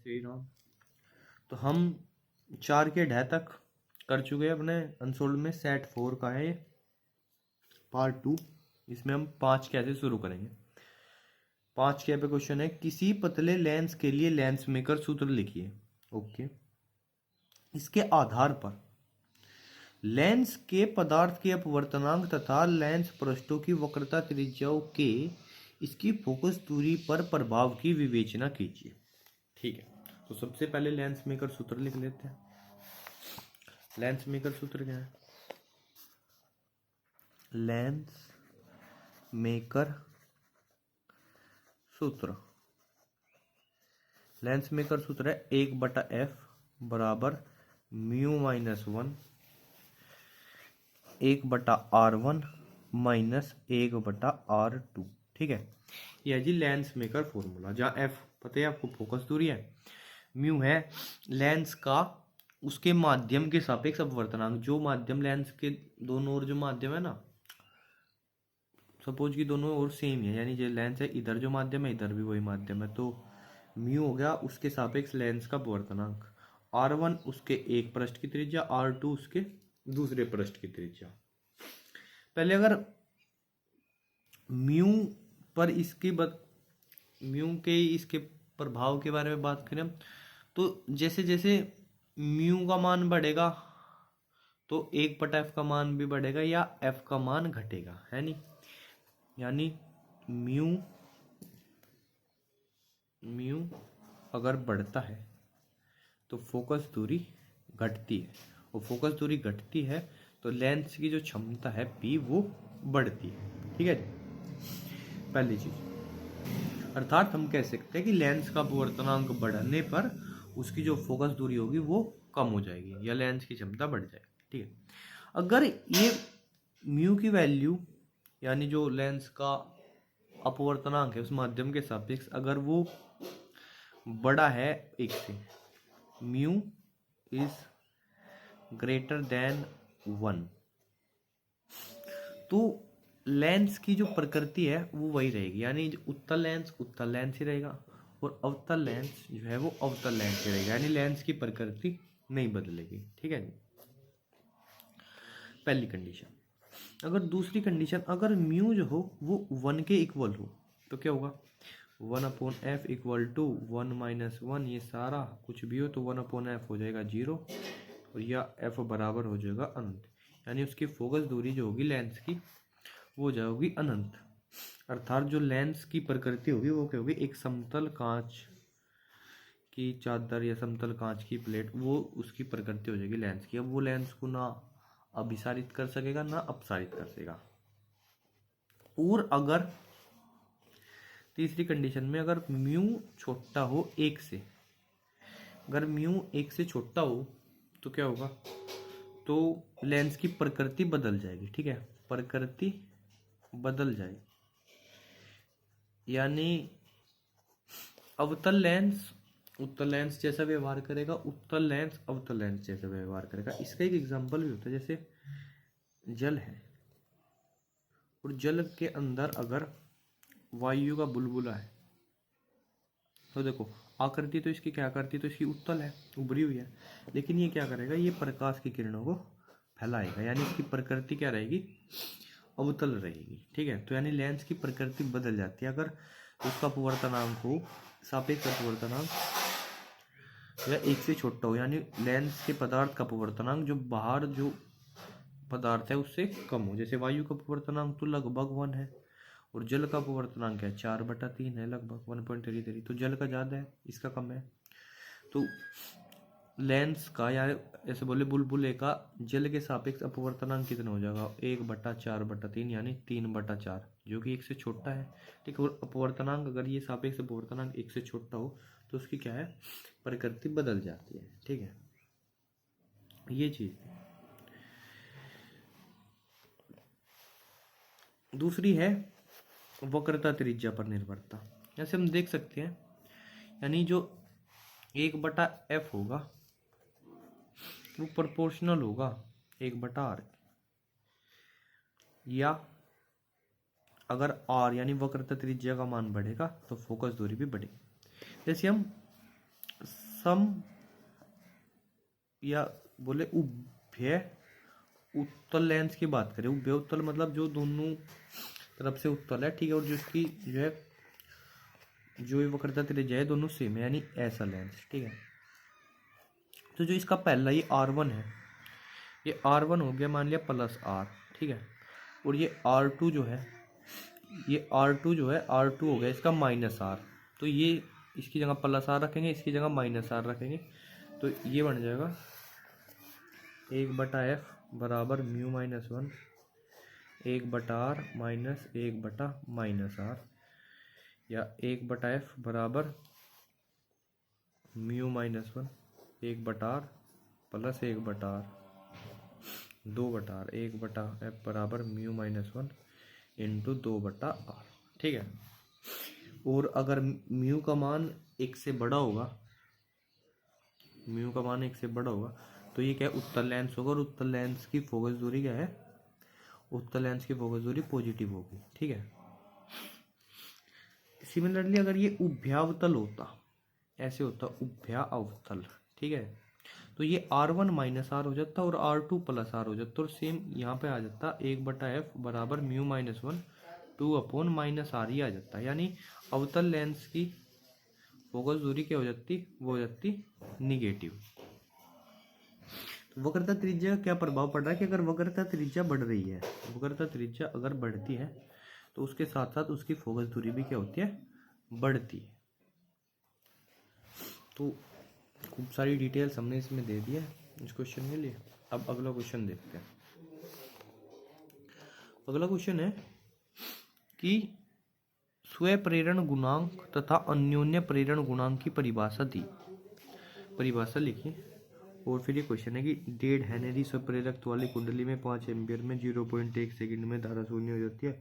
श्री राम। तो हम 4 के ढह तक कर चुके हैं अपने अनसोल्ड में। सेट 4 का है ये पार्ट 2। इसमें हम 5 कैसे शुरू करेंगे। 5 के पे क्वेश्चन है, किसी पतले लेंस के लिए लेंस मेकर सूत्र लिखिए। ओके, इसके आधार पर लेंस के पदार्थ के अपवर्तनांक तथा लेंस पृष्ठों की वक्रता त्रिज्याओं के इसकी फोकस दूरी पर प्रभाव की विवेचना कीजिए। ठीक है, तो सबसे पहले लेंस मेकर सूत्र लिख लेते हैं। लेंस मेकर सूत्र क्या है? लेंस मेकर सूत्र, लेंस मेकर सूत्र है 1/f बराबर mu minus 1 1/r1 minus 1/r2। ठीक है, यह जी लेंस मेकर फॉर्मूला, जहाँ एफ पता है आपको फोकस दूरी है, म्यू है लेंस का उसके माध्यम के सापेक्ष अपवर्तनांक। जो माध्यम लेंस के दोनों ओर जो माध्यम है ना, सपोज कि दोनों ओर सेम है, यानी जो लेंस है इधर जो माध्यम है इधर भी वही माध्यम है, तो म्यू हो गया उसके सापेक्ष लेंस का अपवर्तनांक। r1 उसके एक पृष्ठ की त्रिज्या, r2 उसके दूसरे पृष्ठ की त्रिज्या। पहले अगर म्यू पर म्यू के इसके प्रभाव के बारे में बात करें, तो जैसे जैसे म्यू का मान बढ़ेगा तो 1/f का मान भी बढ़ेगा या f का मान घटेगा, है नहीं। यानी म्यू अगर बढ़ता है तो फोकस दूरी घटती है, और फोकस दूरी घटती है तो लेंस की जो क्षमता है p वो बढ़ती है। ठीक है, पहली चीज। अर्थात हम कह सकते हैं कि लेंस का अपवर्तनांक बढ़ने पर उसकी जो फोकस दूरी होगी वो कम हो जाएगी या लेंस की क्षमता बढ़ जाएगी। ठीक है, अगर ये म्यू की वैल्यू यानी जो लेंस का अपवर्तनांक है उस माध्यम के सापेक्ष अगर वो बड़ा है 1 से, म्यू इज ग्रेटर देन 1, तो लेंस की जो प्रकृति है वो वही रहेगी, यानी उत्तल लेंस ही रहेगा और अवतल लेंस जो है वो अवतल लेंस ही रहेगा, यानी लेंस की प्रकृति नहीं बदलेगी। ठीक है जी, पहली कंडीशन। अगर दूसरी कंडीशन, अगर म्यू जो हो वो 1 के इक्वल हो तो क्या होगा? 1/f इक्वल टू 1 माइनस 1, ये सारा कुछ भी हो तो 1/f हो जाएगा 0 और या f बराबर हो जाएगा अनंत, यानी उसकी फोकस दूरी जो होगी लेंस की वो हो जाएगी अनंत। अर्थात जो लेंस की प्रकृति होगी वो क्या होगी? एक समतल कांच की चादर या समतल कांच की प्लेट, वो उसकी प्रकृति हो जाएगी लेंस की। अब वो लेंस को ना अभिसारित कर सकेगा ना अपसारित कर सकेगा। और अगर तीसरी कंडीशन में अगर म्यू छोटा हो 1 से, अगर म्यू 1 से छोटा हो तो क्या होगा? तो लेंस की प्रकृति बदल जाएगी। ठीक है, प्रकृति बदल जाएगी, यानी अवतल लेंस उत्तल लेंस जैसा व्यवहार करेगा, उत्तल लेंस अवतल लेंस जैसा व्यवहार करेगा। इसका एक एग्जांपल भी होता है, जैसे जल है और जल के अंदर अगर वायु का बुलबुला है तो देखो आकृति तो इसकी क्या आकृति तो इसकी उत्तल है, उभरी हुई है, लेकिन ये क्या करेगा? ये प्रकाश की किरणों को फैलाएगा, यानी इसकी प्रकृति क्या रहेगी? अवतल रहेगी। ठीक है, तो यानी लेंस की प्रकृति बदल जाती है अगर उसका अपवर्तनांक हो सापेक्ष अपवर्तनांक या 1 से छोटा हो, यानी लेंस के पदार्थ का अपवर्तनांक जो बाहर जो पदार्थ है उससे कम हो। जैसे वायु का अपवर्तनांक तो लगभग 1 है और जल का अपवर्तनांक है 4/3 है, लगभग 1.33, तो जल का ज़्यादा है इसका कम है। तो लेंस का या ऐसे बोले बुलबुले का जल के सापेक्ष अपवर्तनांक कितना हो जाएगा? 1/4/3 यानी 3/4, जो कि 1 से छोटा है। ठीक है, और अपवर्तनांक अगर ये सापेक्ष अपवर्तनांक 1 से छोटा हो तो उसकी क्या है? प्रकृति बदल जाती है। ठीक है, ये चीज। दूसरी है वक्रता त्रिज्या पर निर्भरता। जैसे हम देख सकते हैं, यानी जो 1/f होगा वो प्रोपोर्शनल होगा 1/r, या अगर r यानी वक्रता त्रिज्या का मान बढ़ेगा तो फोकस दूरी भी बढ़ेगी। जैसे हम सम या बोले उभय उत्तल लेंस की बात करें, उभय उत्तल मतलब जो दोनों तरफ से उत्तल है, ठीक है, और जिसकी जो है जो ये वक्रता त्रिज्या है दोनों सेम है, यानी ऐसा लेंस, ठीक है। तो जो इसका पहला ये R1 है, ये R1 हो गया मान लिया प्लस R, ठीक है, और ये R2 जो है, ये R2 जो है R2 हो गया इसका माइनस R, तो ये इसकी जगह प्लस R रखेंगे, इसकी जगह माइनस R रखेंगे, तो ये बन जाएगा 1/f बराबर mu minus 1 1/r minus 1/-R, या 1/f बराबर mu minus 1 1/r plus 1/r 2/r 1/f बराबर म्यू माइनस 1 इंटू 2/r, ठीक है। और अगर म्यू का मान 1 से बड़ा होगा, म्यू का मान 1 से बड़ा होगा तो ये क्या है, उत्तल लेंस होगा, और उत्तल लेंस की फोकस दूरी क्या है, उत्तल लेंस की फोकस दूरी पॉजिटिव होगी, ठीक है। सिमिलरली अगर ये उभयावतल होता, ऐसे होता उभयावतल, ठीक है, तो ये R1 माइनस R हो जाता और R2 प्लस R हो जाता, और सेम यहाँ पे आ जाता 1/f बराबर म्यू माइनस 1 2/-R ही आ जाता, यानी अवतल लेंस की फोकस दूरी क्या हो जाती, वो हो जाती निगेटिव। तो वक्रता त्रिज्या का क्या प्रभाव पड़ रहा है कि अगर वक्रता त्रिज्या बढ़ रही है, वक्रता त्रिज्या अगर बढ़ती है तो उसके साथ साथ उसकी फोकस दूरी भी क्या होती है, बढ़ती है। तो खूब सारी डिटेल्स हमने इसमें दे दी है इस क्वेश्चन के लिए। अब अगला क्वेश्चन देखते हैं। अगला क्वेश्चन है कि स्वप्रेरण गुणांक तथा अन्योन्य प्रेरण गुणांक की परिभाषा दी, परिभाषा लिखिए। और फिर ये क्वेश्चन है कि 1.5 हेनरी स्वप्रेरक वाली कुंडली में 5 एम्पियर में 0.1 सेकंड में धारा शून्य हो जाती है,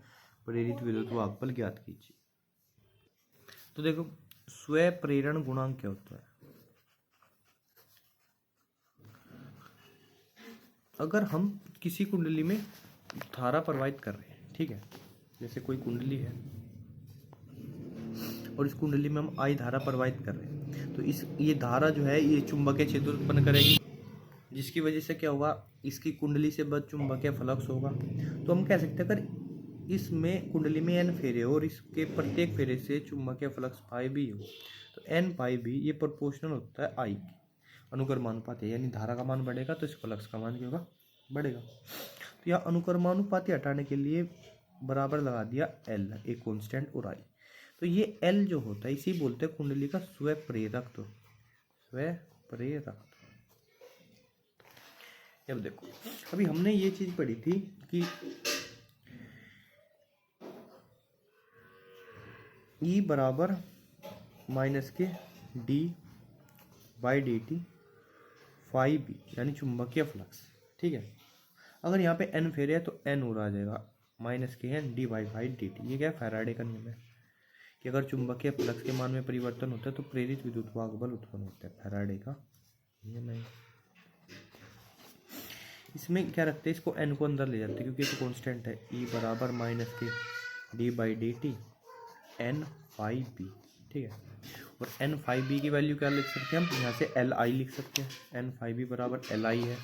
प्रेरित विद्युत वाहकबल ज्ञात कीजिए। तो देखो स्वप्रेरण गुणांक क्या होता है, अगर हम किसी कुंडली में धारा प्रवाहित कर रहे हैं, ठीक है, जैसे कोई कुंडली है और इस कुंडली में हम आई धारा प्रवाहित कर रहे हैं, तो इस ये धारा जो है ये चुंबकीय क्षेत्र उत्पन्न करेगी, जिसकी वजह से क्या होगा, इसकी कुंडली से बद चुंबकीय फ्लक्स होगा। तो हम कह सकते हैं अगर इसमें कुंडली में n फेरे हो और इसके प्रत्येक फेरे से चुंबकीय फ्लक्स पाई भी हो, तो n पाई भी ये प्रोपोर्शनल होता है I की, अनुक्रमानुपाती, यानी धारा का मान बढ़ेगा तो इस फ्लक्स का मान क्या होगा, बढ़ेगा। तो यहाँ अनुक्रमानुपाती हटाने के लिए बराबर लगा दिया L, एक कॉन्स्टेंट, और I। तो ये L जो होता है इसी बोलते हैं कुंडली का स्वप्रेरक, तो स्वप्रेरक। अब देखो अभी हमने ये चीज पढ़ी थी कि E बराबर माइनस के d/dt फाई बी, यानी चुंबकीय फ्लक्स, ठीक है। अगर यहाँ पे n फेरे है तो n और आ जाएगा माइनस के n d/dt। ये क्या है, फैराडे का नियम है कि अगर चुंबकीय फ्लक्स के मान में परिवर्तन होता है तो प्रेरित विद्युत वाहकबल उत्पन्न होता है, फैराडे का नियम है। इसमें क्या रखते हैं, इसको n को अंदर ले जाते हैं क्योंकि ये तो कांस्टेंट है। E बराबर माइनस के d/dt n फाई बी, ठीक है। और n फाई बी की वैल्यू क्या लिख सकते हैं हम, यहाँ से Li लिख सकते हैं, n फाई बी बराबर Li है।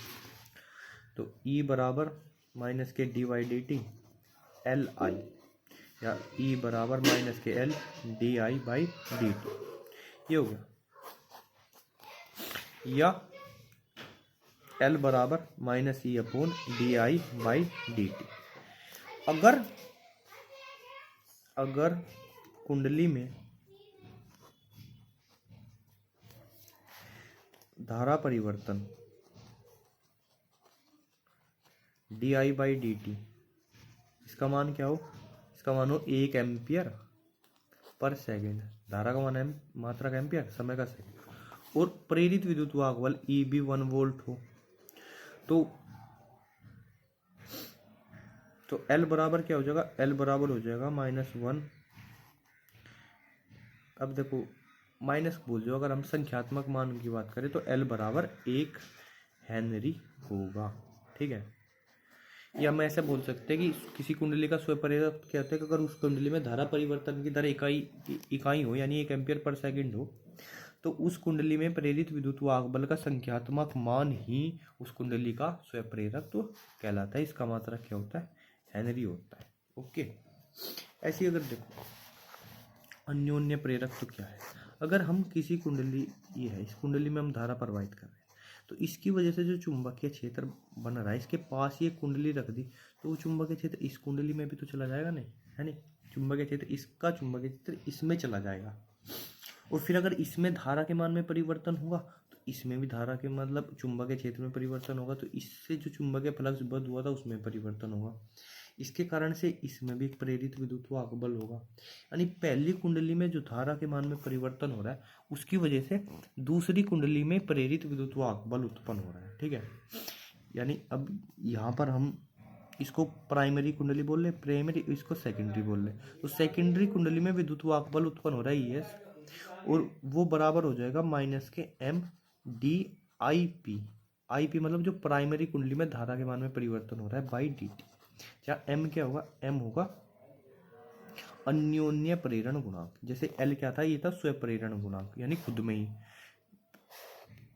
तो E बराबर माइनस के d/dt Li, या E बराबर माइनस के L di/dt, ये हो गया। या L बराबर माइनस E/di/dt। अगर कुंडली में धारा परिवर्तन di/dt, इसका मान क्या हो, इसका मान हो 1 एम्पियर पर सेकेंड, धारा का मान मात्रा का एम्पियर, समय का सेकेंड, और प्रेरित विद्युत वाहकबल E भी 1 वोल्ट हो, तो L बराबर क्या हो जाएगा, L बराबर हो जाएगा -1। अब देखो माइनस भूल जाओ, अगर हम संख्यात्मक मान की बात करें तो L बराबर 1 हेनरी होगा, ठीक है। या हम ऐसे बोल सकते हैं कि किसी कुंडली का स्वप्रेरक क्या होता है कि अगर उस कुंडली में धारा परिवर्तन की दर इकाई हो, यानी 1 एम्पियर पर सेकंड हो, तो उस कुंडली में प्रेरित विद्युत वाहक बल का संख्यात्मक मान ही उस कुंडली का स्वप्रेरकत्व कहलाता है। इसका मात्रक क्या होता है? हेनरी होता है। ओके, ऐसी अगर देखो अन्योन्य प्रेरकत्व क्या है, अगर हम किसी कुंडली, ये है, इस कुंडली में हम धारा प्रवाहित कर रहे हैं, तो इसकी वजह से जो चुंबकीय क्षेत्र बन रहा है, इसके पास ये कुंडली रख दी तो वो चुंबकीय क्षेत्र इस कुंडली में भी तो चला जाएगा, नहीं है नहीं? चुंबकीय क्षेत्र, इसका चुंबकीय क्षेत्र इसमें चला जाएगा, और फिर अगर इसमें धारा के मान में परिवर्तन होगा तो इसमें भी धारा के मतलब चुंबकीय क्षेत्र में परिवर्तन होगा, तो इससे जो चुंबकीय फ्लक्स बंद हुआ था उसमें परिवर्तन होगा। इसके कारण से इसमें भी एक प्रेरित विद्युत वाहक बल होगा। यानी पहली कुंडली में जो धारा के मान में परिवर्तन हो रहा है उसकी वजह से दूसरी कुंडली में प्रेरित विद्युत वाहक बल उत्पन्न हो रहा है। ठीक है, यानी अब यहाँ पर हम इसको प्राइमरी कुंडली बोल रहे, प्राइमरी, इसको सेकेंडरी बोल रहे। तो सेकेंडरी कुंडली में विद्युत वाहक बल उत्पन्न हो रहा है ES, और वो बराबर हो जाएगा माइनस के MdIP। IP मतलब जो प्राइमरी कुंडली में धारा के मान में परिवर्तन हो रहा है बाई dt। जहाँ M क्या होगा? M होगा अन्योन्य प्रेरण गुणांक। जैसे L क्या था? ये था स्वप्रेरण गुणांक, यानी खुद में ही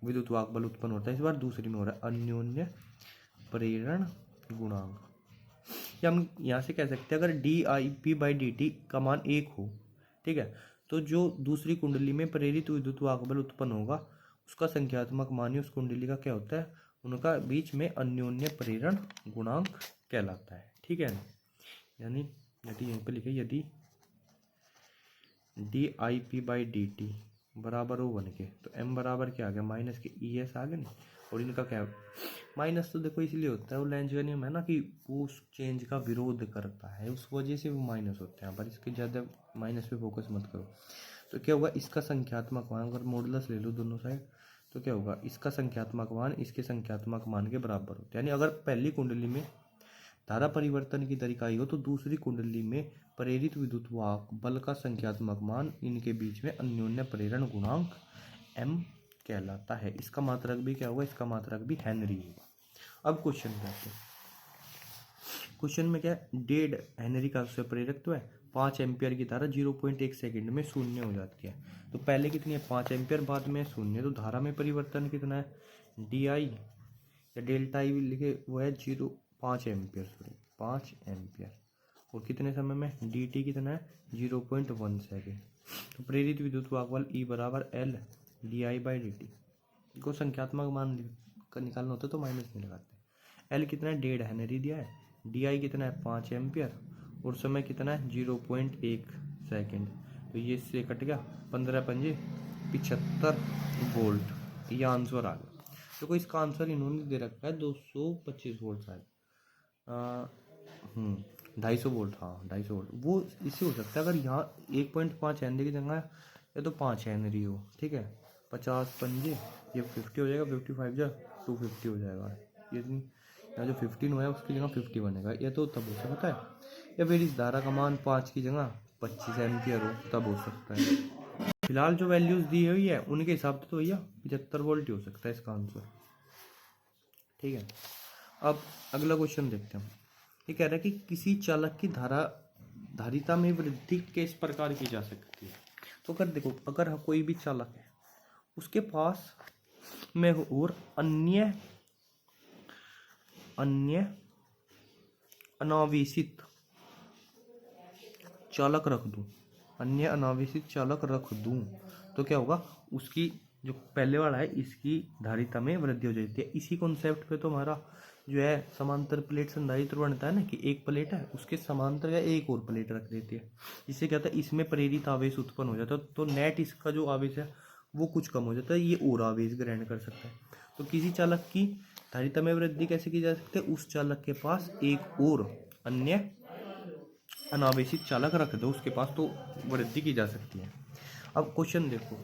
विद्युत वाहक बल उत्पन्न होता है। इस बार दूसरी में हो रहा है अन्योन्य प्रेरण गुणांक। या हम यहाँ से कह सकते हैं अगर DIP/dt का मान 1 हो, ठीक है, तो जो दूसरी कुंडली में प्रेरित विद्युत वाहक बल उत्पन्न होगा उसका संख्यात्मक मान ही उस कुंडली का क्या होता है? उनका बीच में अन्योन्य प्रेरण गुणांक कहलाता है। ठीक है, यानी यदि यहीं पर लिखे, यदि DIP/dt बराबर हो 1 के, तो M बराबर क्या आ गया? माइनस के ES आ गया नहीं। और इनका क्या, माइनस तो देखो इसलिए होता है, वो लेंज का नियम है ना कि वो उस चेंज का विरोध करता है, उस वजह से वो माइनस होते हैं। पर इसके ज़्यादा माइनस पे फोकस मत करो। तो क्या होगा? इसका संख्यात्मक मान, अगर मॉडुलस ले लो दोनों साइड, तो क्या होगा? इसका संख्यात्मक मान इसके संख्यात्मक मान के बराबर होता है। यानी अगर पहली कुंडली में धारा परिवर्तन की दर इकाई हो तो दूसरी कुंडली में प्रेरित विद्युत वाहक बल का संख्यात्मक मान इनके बीच में अन्योन्य प्रेरण गुणांक M कहलाता है। इसका मात्रक भी क्या होगा? इसका मात्रक भी हेनरी होगा। अब क्वेश्चन करते हैं। क्वेश्चन में क्या है? 1.5 हेनरी का स्वप्रेरकत्व है, 5 एम्पियर की धारा 0.1 सेकंड में शून्य हो जाती है। तो पहले कितनी है? 5 एम्पियर, बाद में शून्य। तो धारा में परिवर्तन कितना है? DI या डेल्टा I लिखे, वो है 5 एम्पियर, सॉरी 5 एम्पियर। और कितने समय में? DT कितना है? 0.1 सेकेंड। तो प्रेरित विद्युत वाहक बल E बराबर L DI/dt को संख्यात्मक मान निकालना होता है तो माइनस नहीं लगाते। L कितना है? 1.5 हेनरी दिया है। DI कितना है? 5 एम्पियर। और समय कितना है? 0.1 सेकेंड। तो ये इससे कट गया, 15 पंजे 75 वोल्ट, ये आंसर आ गया। तो कोई इसका आंसर इन्होंने दे रखा है 225 वोल्ट शायद, 250 वोल्ट, हाँ 250 वोल्ट। वो इससे हो सकता है अगर यहाँ 1.5 हेनरी की जगह या तो 5 हेनरी हो, ठीक है, 50 पंजे ये 50 हो जाएगा, 55 जा 250 हो जाएगा। ये यहाँ जो 15 हुआ है उसकी जगह 50 बनेगा, ये तो तब हो सकता है। या फिर इस धारा का मान 5 की जगह 25 एम्पियर हो, तब हो सकता है। फिलहाल जो वैल्यूज दी हुई है उनके हिसाब से तो भैया 75 वोल्ट ही हो सकता है इसका आंसर। ठीक है, अब अगला क्वेश्चन देखते हैं। ये कह रहा है कि किसी चालक की धारिता में वृद्धि किस प्रकार की जा सकती है। तो अगर देखो, अगर कोई भी चालक है उसके पास में और अन्य अनावेशित चालक रख दूं, अन्य अनावेशित चालक रख दूं, तो क्या होगा? उसकी जो पहले वाला है इसकी धारिता में वृद्धि हो जाती है। इसी कॉन्सेप्ट पे तो हमारा जो है समांतर प्लेट संधारित्र बनता है ना, कि एक प्लेट है उसके समांतर या एक और प्लेट रख देती है। इससे क्या होता है? इसमें प्रेरित आवेश उत्पन्न हो जाता है, तो नेट इसका जो आवेश है वो कुछ कम हो जाता है, ये और आवेश ग्रहण कर सकता है। तो किसी चालक की धारिता में वृद्धि कैसे की जा सकती है? उस चालक के पास एक और अन्य अनावेशित चालक रख दो उसके पास, तो वृद्धि की जा सकती है। अब क्वेश्चन देखो,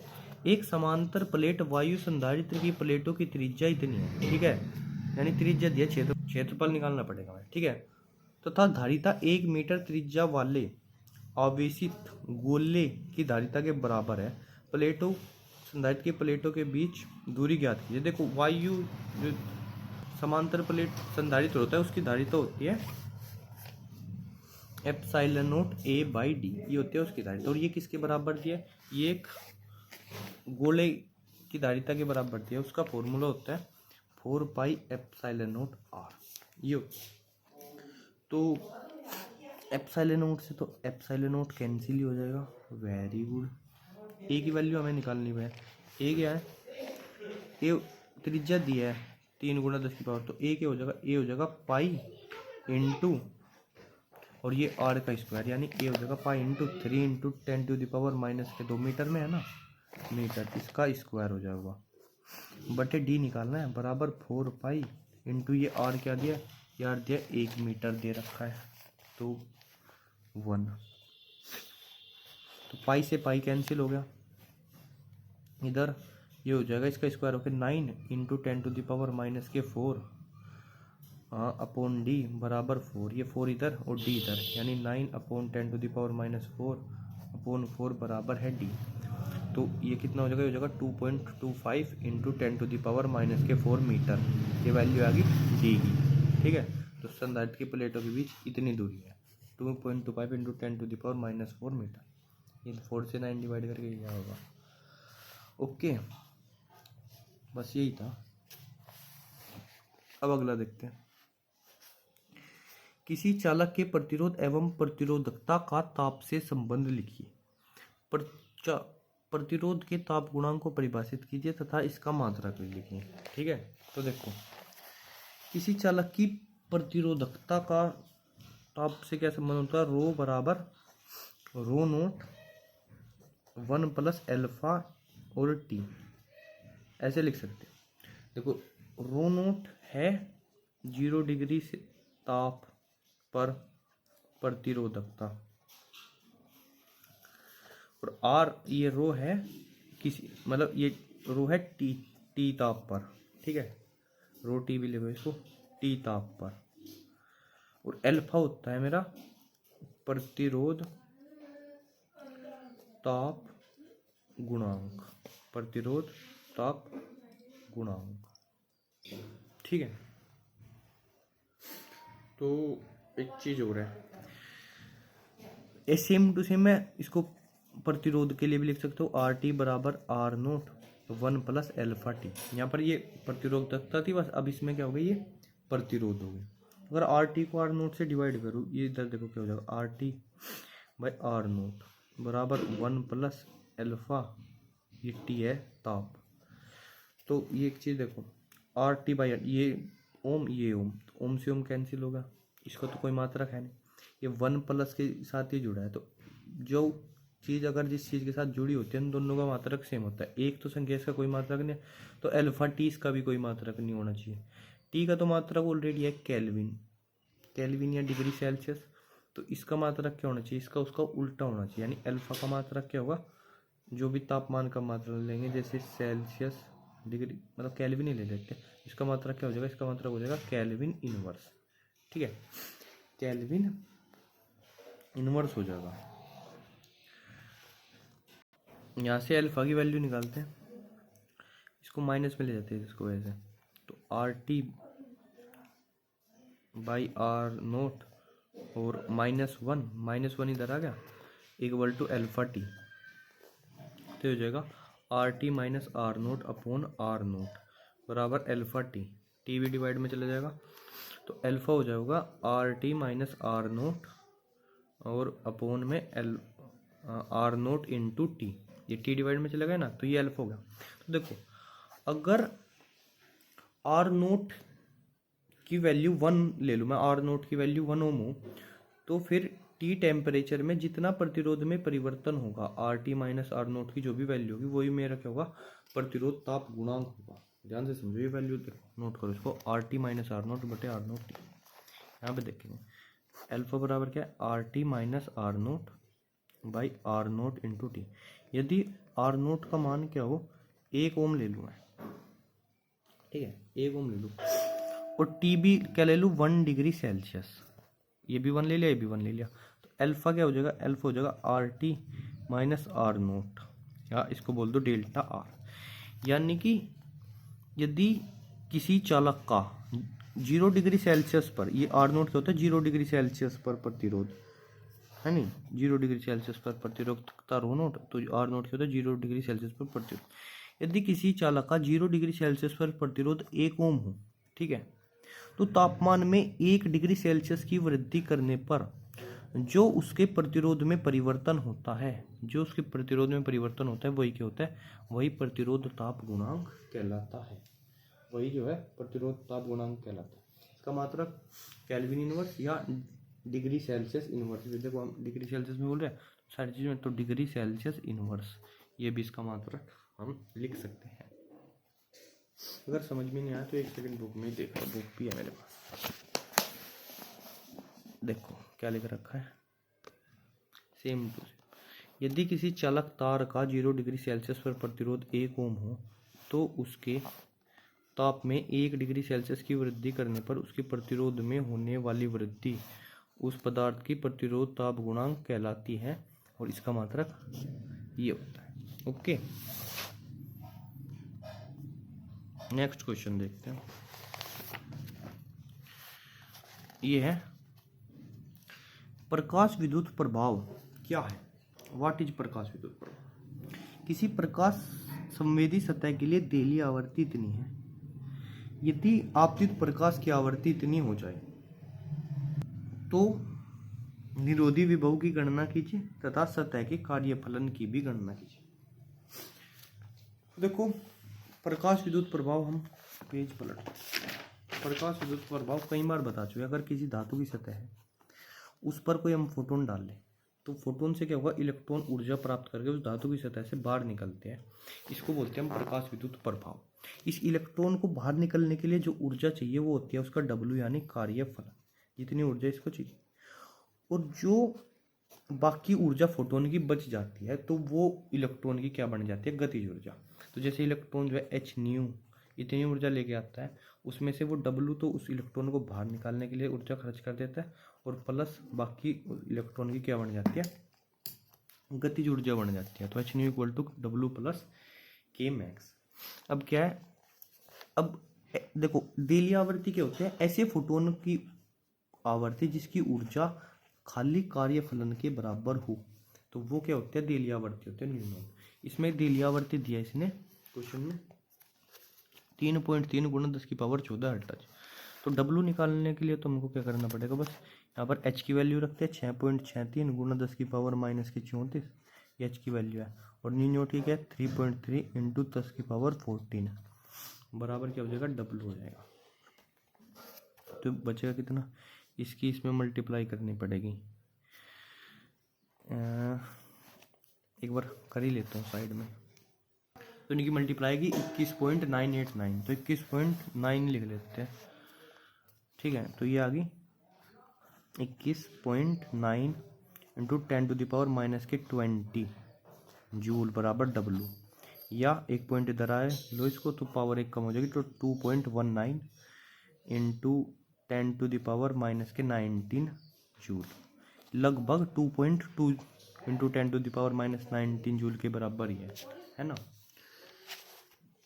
एक समांतर प्लेट वायु संधारित्र की प्लेटों की त्रिज्या इतनी है, ठीक है, यानी त्रिज्या दिया, क्षेत्रफल निकालना पड़ेगा, ठीक है, तथा धारिता 1 मीटर त्रिज्या वाले आवेशित गोले की धारिता के बराबर है। प्लेटों संधारित्र की प्लेटों के बीच दूरी ज्ञात कीजिए। देखो, वायु जो समांतर प्लेट संधारित्र होता है उसकी धारिता होती है ε0 A/d, ये होती है उसकी धारिता। और ये किसके बराबर दिया है? ये एक गोले की धारिता के बराबर बढ़ती है, उसका फॉर्मूला होता है 4 पाई एप्सिलॉन नॉट आर। ये तो एप्सिलॉन नॉट से तो एप्सिलॉन नॉट कैंसिल ही हो जाएगा। Very good. ए की वैल्यू हमें निकालनी है। ए क्या है, ए त्रिज्या दिया है 3 गुना 10 की पावर, तो ए क्या हो जाएगा, ए हो जाएगा पाई इंटू और ये आर का स्क्वायर, यानी ए हो जाएगा pi into 3 into 10 to the power minus के 2 मीटर में है ना, मीटर, इसका स्क्वायर हो जाएगा बटे डी निकालना है बराबर 4 पाई इंटू ये आर क्या दिया यार, दिया 1 मीटर दे रखा है तो 1। तो पाई से पाई कैंसिल हो गया, इधर ये हो जाएगा इसका स्क्वायर होकर 9 into 10 to the power minus के 4 अपॉन डी बराबर 4, ये 4 इधर और डी इधर, यानी 9 upon 10 to the power minus 4 upon 4 बराबर है डी। तो ये कितना हो जाएगा, ये हो जाएगा 2.25 into 10 to the power minus के 4 मीटर, ये वैल्यू आ गई डी की। ठीक है, तो संधारित्र की प्लेटों के बीच इतनी दूरी है 2.25 into 10 to the power minus 4 metre, ये 4 से 9 डिवाइड करके क्या होगा। ओके, बस यही था। अब अगला देखते हैं। किसी चालक के प्रतिरोध एवं प्रतिरोधकता का ताप से संबंध लिखिए। प्रतिरोध के ताप गुणांक को परिभाषित कीजिए तथा इसका मात्रक भी लिखिए। ठीक है, तो देखो किसी चालक की प्रतिरोधकता का ताप से क्या संबंध होता है, रो बराबर रो नोट 1 प्लस एल्फा और टी, ऐसे लिख सकते हैं। देखो रो नोट है 0 डिग्री से ताप पर प्रतिरोधकता, और आर ये रो है किसी, मतलब ये रो है टी ताप पर। ठीक है, रो टी भी लिखो इसको, टी ताप पर, और अल्फा होता है मेरा प्रतिरोध ताप गुणांक, प्रतिरोध ताप गुणांक। ठीक है, तो एक चीज हो रहा है, सेम टू सेम मैं इसको प्रतिरोध के लिए भी लिख सकता हूँ, आर टी बराबर R naught 1 plus alpha T. यहाँ पर ये प्रतिरोधकता थी बस, अब इसमें क्या हो गई, ये प्रतिरोध हो गई। अगर आर टी को आर नोट से डिवाइड करूँ, ये इधर देखो क्या हो जाएगा, R T by R naught बराबर 1 प्लस एल्फा, ये टी है ताप। तो ये एक चीज़ देखो, आर टी बाई ये ओम, ये ओम, तो ओम से ओम कैंसिल होगा, इसका तो कोई मात्रक है नहीं, ये 1 प्लस के साथ ही जुड़ा है। तो जो चीज़ अगर जिस चीज़ के साथ जुड़ी होती है उन दोनों का मात्रक सेम होता है। एक तो संख्या इसका कोई मात्रक नहीं है, तो अल्फा टी इसका भी कोई मात्रक नहीं होना चाहिए। टी का तो मात्रक ऑलरेडी है केल्विन, केल्विन या डिग्री सेल्सियस, तो इसका मात्रक क्या होना चाहिए, इसका उसका उल्टा होना चाहिए, यानी अल्फा का मात्रक क्या होगा, जो भी तापमान का मात्रक लेंगे, जैसे सेल्सियस डिग्री, मतलब केल्विन ही ले लेते हैं, इसका मात्रक क्या हो जाएगा, इसका मात्रक हो जाएगा केल्विन इनवर्स। ठीक है, केल्विन इनवर्स हो जाएगा। यहाँ से अल्फा की वैल्यू निकालते हैं, इसको माइनस में ले जाते हैं इसको ऐसे, तो R T by R naught और -1 इधर आ गया इक्वल टू अल्फा टी, तो हो जाएगा R T minus R naught upon R naught बराबर अल्फा टी, टी भी डिवाइड में चला जाएगा, तो अल्फा हो जाएगा R T minus R naught और अपॉन में आर नोट इंटू टी, ये टी डिवाइड में चला गया ना, तो ये अल्फा हो गया। तो देखो अगर आर नोट की वैल्यू 1 ले लूँ मैं, आर नोट की वैल्यू 1 ओम हो, तो फिर टी टेम्परेचर में जितना प्रतिरोध में परिवर्तन होगा, R T minus R naught की जो भी वैल्यू होगी वही मेरा क्या होगा, प्रतिरोध ताप गुणांक होगा। ध्यान से समझो ये वैल्यू, देखो नोट करो इसको, R T minus R naught बटे आर नोट टी। यहाँ पे देखेंगे अल्फा बराबर क्या है, R T minus R naught by R naught into T. यदि आर नोट का मान क्या हो, 1 ओम ले लूँ मैं, ठीक है 1 ओम ले लूँ, और टी भी क्या ले लूँ 1 डिग्री सेल्सियस, ये भी 1 ले लिया, ये भी 1 ले लिया, तो अल्फा क्या हो जाएगा, अल्फा हो जाएगा R T minus R naught, या इसको बोल दो डेल्टा आर। यानी कि यदि किसी चालक का 0 डिग्री सेल्सियस पर, ये आर नोट होता है 0 डिग्री सेल्सियस पर प्रतिरोध, है नहीं, 0 डिग्री सेल्सियस पर प्रतिरोधकता रो नोट, तो R नोट क्या होता है 0 डिग्री सेल्सियस पर प्रतिरोध। यदि किसी चालक का 0 डिग्री सेल्सियस पर प्रतिरोध 1 ओम हो, ठीक है, तो तापमान में 1 डिग्री सेल्सियस की वृद्धि करने पर जो उसके प्रतिरोध में परिवर्तन होता है, जो उसके प्रतिरोध में परिवर्तन होता है वही क्या होता है, वही प्रतिरोध ताप गुणांक कहलाता है, वही जो है प्रतिरोध ताप गुणांक कहलाता है। इसका मात्रक केल्विन इनवर्स या डिग्री सेल्सियस इनवर्स, देखो हम डिग्री सेल्सियस में बोल रहे हैं सारी चीज़ में, तो डिग्री सेल्सियस इनवर्स, ये भी इसका मात्रक हम लिख सकते हैं। अगर समझ में नहीं आया तो एक सेकंड बुक में देखो, बुक भी है मेरे पास, देखो क्या लिख रखा है, सेम टू सेम। यदि किसी चालक तार का 0 डिग्री सेल्सियस पर प्रतिरोध 1 ओम हो, तो उसके ताप में 1 डिग्री सेल्सियस की वृद्धि करने पर उसके प्रतिरोध में होने वाली वृद्धि उस पदार्थ की प्रतिरोध ताप गुणांक कहलाती है, और इसका मात्रक ये होता है। ओके, नेक्स्ट क्वेश्चन देखते हैं। ये है प्रकाश विद्युत प्रभाव क्या है, व्हाट इज प्रकाश विद्युत प्रभाव। किसी प्रकाश संवेदी सतह के लिए देली आवृत्ति इतनी है, यदि आपतित प्रकाश की आवृत्ति इतनी हो जाए तो निरोधी विभव की गणना कीजिए तथा सतह के कार्यफलन की भी गणना कीजिए। देखो प्रकाश विद्युत प्रभाव, हम पेज पलट, प्रकाश विद्युत प्रभाव कई बार बता चुके। अगर किसी धातु की सतह है उस पर कोई हम फोटोन डाल लें तो फोटोन से क्या होगा, इलेक्ट्रॉन ऊर्जा प्राप्त करके उस धातु की सतह से बाहर निकलते हैं, इसको बोलते हैं हम प्रकाश विद्युत प्रभाव। इस इलेक्ट्रॉन को बाहर निकलने के लिए जो ऊर्जा चाहिए वो होती है उसका W यानी कार्यफलन, जितनी ऊर्जा इसको चाहिए, और जो बाकी ऊर्जा फोटोन की बच जाती है तो वो इलेक्ट्रॉन की क्या बन जाती है, गतिज ऊर्जा। तो जैसे इलेक्ट्रॉन जो है h इतनी ऊर्जा लेके आता है, उसमें से वो W तो उस इलेक्ट्रॉन को बाहर निकालने के लिए ऊर्जा खर्च कर देता है, और प्लस बाकी इलेक्ट्रॉन की क्या बन जाती है, गतिज ऊर्जा बन जाती है। तो h equal to W plus K max. अब क्या है, अब देखो देली आवृत्ति क्या होते हैं, ऐसे फोटोन की आवर्ती जिसकी ऊर्जा खाली कार्यफलन के बराबर हो, तो वो क्या होते हैं, देली आवर्ती होते हैं न्यूनतम। इसमें देली आवर्ती दिया इसने क्वेश्चन में 3.3 गुणा 10 की पावर 14 हर्ट्ज। तो W निकालने के लिए तो हमको क्या करना पड़ेगा, बस यहाँ पर H की वैल्यू रखते हैं 6.63 गुणा 10 की पावर माइनस की 34, ये H की वैल्यू है, और न्यूनतम ठीक है 3.3 इंटू 10 की पावर 14 बराबर क्या हो जाएगा, W हो जाएगा। तो बचेगा कितना, इसकी इसमें मल्टीप्लाई करनी पड़ेगी, एक बार कर ही लेता हूँ साइड में। तो इनकी मल्टीप्लाई की 21.989, तो 21.9 लिख लेते हैं, ठीक है। तो ये आ गई 21.9 into 10 to the power minus के 20 जूल बराबर W, या एक पॉइंट इधर आए लो इसको, तो पावर एक कम हो जाएगी, तो 2.19 into 10 to the power minus के 19 जूल, लगभग 2.2 into 10 to the power minus 19 joule के बराबर ही है ना।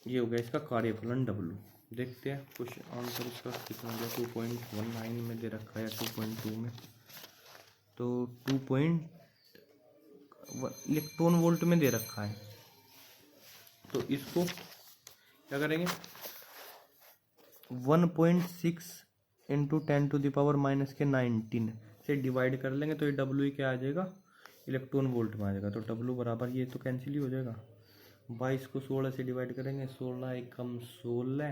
ये हो गया इसका कार्यफलन W। देखते हैं क्वेश्चन आंसर इसका कितना गया, 2.19 में दे रखा है, 2.2 में, तो 2 इलेक्ट्रॉन वोल्ट में दे रखा है, तो इसको क्या करेंगे 1.6 into 10 to the power minus के 19 से डिवाइड कर लेंगे, तो ये W क्या आ जाएगा, इलेक्ट्रॉन वोल्ट में आ जाएगा। तो W बराबर ये तो कैंसिल ही हो जाएगा, 22 को 16 से डिवाइड करेंगे, 16 एकम 16,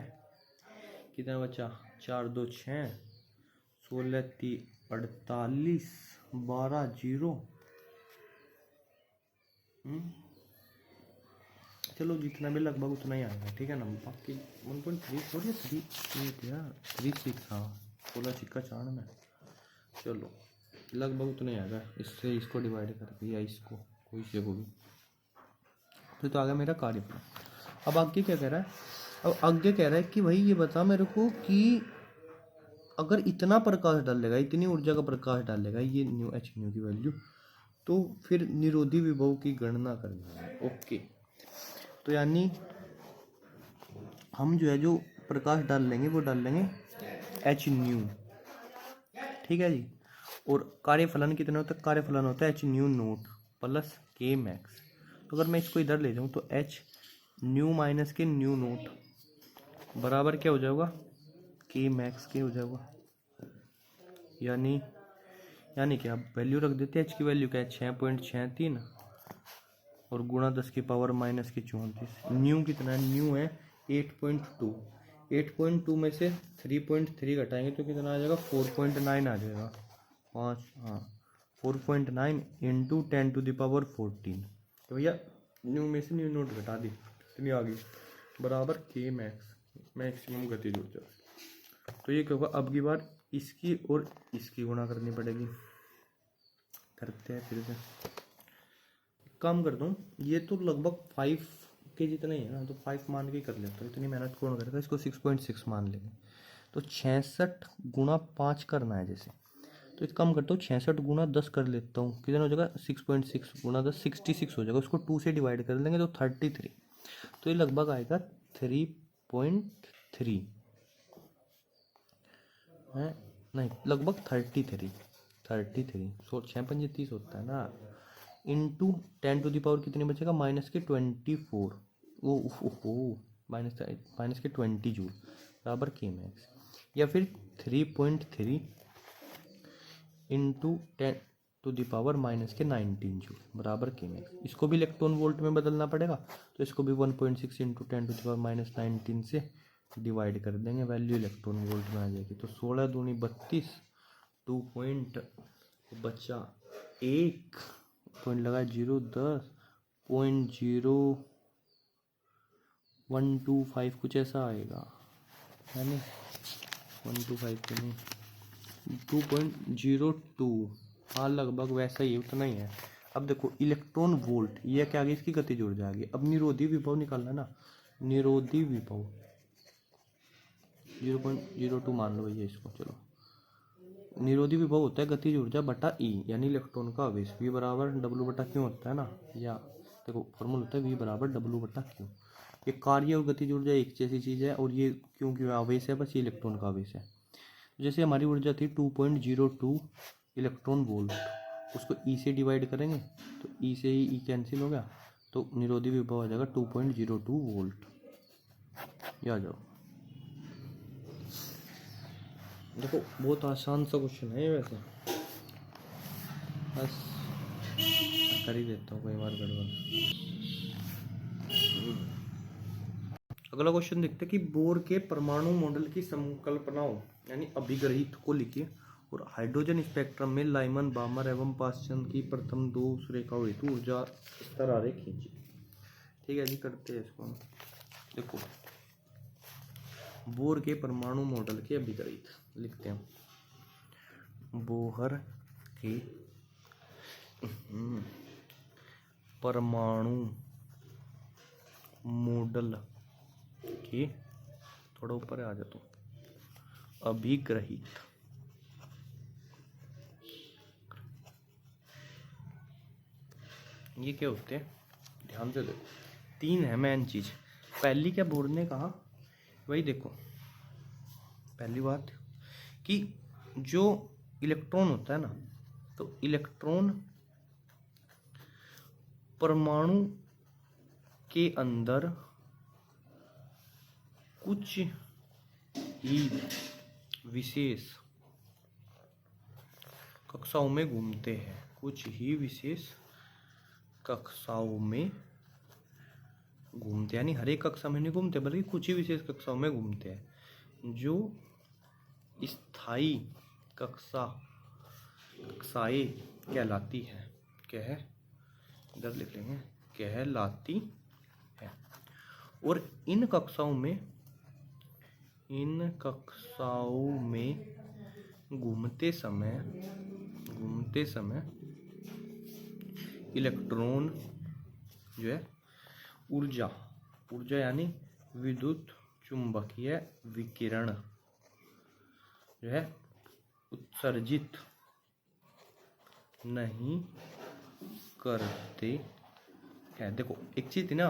कितना बचा 4 2 6, 16 3 48, 12 0, चलो जितना भी लगभग उतना ही आएगा, ठीक है ना। बाकी 1.3 थोड़ी 3 यार 36, हाँ 16 सिक्का 4 में, चलो लगभग उतना ही आएगा, इससे इसको डिवाइड करके या इसको कोई से को भी, तो आ गया मेरा कार्यफल। अब आगे क्या कह रहा है, अब आगे कह रहा है कि भाई ये बता मेरे को कि अगर इतना प्रकाश डालेगा, इतनी ऊर्जा का प्रकाश डालेगा, ये h की वैल्यू, तो फिर निरोधी विभव की गणना करनी है। ओके, तो यानी हम जो है जो प्रकाश डाल लेंगे वो डाल लेंगे h, ठीक है जी। और कार्यफलन कितना होता है, कार्यफलन होता है एच न्यू नोट प्लस के मैक्स। तो अगर मैं इसको इधर ले जाऊँ तो एच न्यू माइनस के न्यू नोट बराबर क्या हो जाएगा, के मैक्स के हो जाएगा। यानी कि आप वैल्यू रख देते हैं, एच की वैल्यू क्या है 6.63 और गुणा 10 की पावर माइनस की 34। न्यू कितना है, न्यू है 8.2। 8.2 में से 3.3 घटाएंगे तो कितना आ जाएगा, 4.9 आ जाएगा। 4.9 इंटू 10⁻14। तो भैया न्यू में से न्यू नोट घटा दी, इतनी आ गई, बराबर के मैक्स, मैक्सिमम गतिज ऊर्जा। तो ये क्या होगा, अब की बार इसकी और इसकी गुणा करनी पड़ेगी। करते हैं फिर से, काम करता हूँ। ये तो लगभग 5 के जितना ही है ना, तो 5 मान के कर लेता हूँ, इतनी मेहनत कौन करेगा, इसको 6.6 मान लेंगे। तो 66 गुणा 5 करना है जैसे, तो एक काम करता हूँ 66 गुणा 10 कर लेता हूँ, कितना हो जाएगा 6.6 गुणा 10 66 हो जाएगा। उसको 2 से डिवाइड कर लेंगे तो 33। तो ये लगभग आएगा 3.3 है, नहीं लगभग 33 सो 6×5 होता है ना, इंटू 10⁻, कितनी बचेगा माइनस के 24। ओ माइनस के 20 जूल बराबर के मैक्स। या फिर 3.3 इंटू 10⁻माइनस के 19 जूल बराबर के मैक्स। इसको भी इलेक्ट्रॉन वोल्ट में बदलना पड़ेगा, तो इसको भी 1.6 इंटू 10⁻माइनस 19 से डिवाइड कर देंगे, वैल्यू इलेक्ट्रॉन वोल्ट में आ जाएगी। तो 16 दूनी 32, 2 पॉइंट बचा 1 पॉइंट लगा 0 10.0125 कुछ ऐसा आएगा, है नहीं 125 के नहीं 2.02, हाँ लगभग वैसा ही उतना ही है। अब देखो इलेक्ट्रॉन वोल्ट, ये क्या आ गई, इसकी गतिज ऊर्जा आ गई। अब निरोधी विभव निकालना ना, निरोधी विभव 0.02 मान लो भैया इसको, चलो निरोधी विभव होता है गतिज ऊर्जा बटा ई, यानी इलेक्ट्रॉन का आवेश, v बराबर डब्ल्यू बटा क्यू होता है ना, या देखो फॉर्मूला होता है v बराबर डब्ल्यू बटा क्यू। ये कार्य और गतिज ऊर्जा एक जैसी चीज़ है, और ये क्योंकि आवेश है, बस ये इलेक्ट्रॉन का आवेश है। जैसे हमारी ऊर्जा थी 2.02 इलेक्ट्रॉन वोल्ट, उसको ई से डिवाइड करेंगे तो ई से ही ई कैंसिल हो गया, तो निरोधी विभव आ जाएगा 2.02 वोल्ट। ये आ जाओ, देखो बहुत आसान सा क्वेश्चन है ये वैसे, बस कर ही देता हूँ कई बार गड़बड़। अगला क्वेश्चन देखते हैं कि बोर के परमाणु मॉडल की संकल्पनाओं यानी अभिग्रहित को लिखिए और हाइड्रोजन स्पेक्ट्रम में लाइमन, बामर एवं पासचंद की प्रथम 2 रेखाओं हेतु ऊर्जा स्तर आरेख खींचिए। ठीक है जी, करते हैं इसको। देखो बोर के परमाणु मॉडल के अभिग्रहित लिखते हैं, बोहर के परमाणु मॉडल के, थोड़ा ऊपर आ जाता हूँ, अभिग्रहित ये क्या होते हैं, ध्यान से देखो। 3 है मेन चीज। पहली क्या बोर ने कहा, वही देखो पहली बात कि जो इलेक्ट्रॉन होता है ना, तो इलेक्ट्रॉन परमाणु के अंदर कुछ ही विशेष कक्षाओं में घूमते हैं, कुछ ही विशेष कक्षाओं में घूमते, यानी हर एक कक्षा में नहीं घूमते बल्कि कुछ ही विशेष कक्षाओं में घूमते हैं, जो स्थायी कक्षाएं कहलाती है, क्या है इधर लिख लेंगे, कहलाती है। और इन कक्षाओं में घूमते समय इलेक्ट्रॉन जो है ऊर्जा यानी विद्युत चुंबकीय विकिरण जो है उत्सर्जित नहीं करते हैं। देखो एक चीज थी ना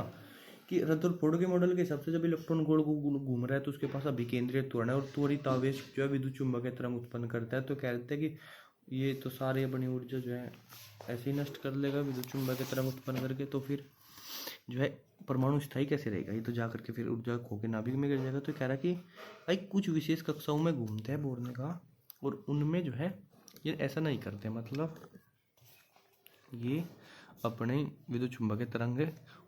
कि रदरफोर्ड के मॉडल के हिसाब से जब इलेक्ट्रॉन गोल घूम रहा है तो उसके पास अभिकेंद्रिय त्वरण है और त्वरित आवेश जो है विद्युत चुंबकीय तरंग उत्पन्न करता है। तो कहते हैं कि ये तो सारे अपनी ऊर्जा जो है ऐसे ही नष्ट कर लेगा विद्युत चुंबकीय तरंग उत्पन्न करके, तो फिर जो है परमाणु स्थायी कैसे रहेगा? ये तो जा करके फिर ऊर्जा खो के नाभिक में गिर जाएगा। तो कह रहा कि भाई कुछ विशेष कक्षाओं में घूमते हैं बोर ने कहा, और उनमें जो है ये ऐसा नहीं करते, मतलब ये अपने विद्युत चुंबकीय तरंग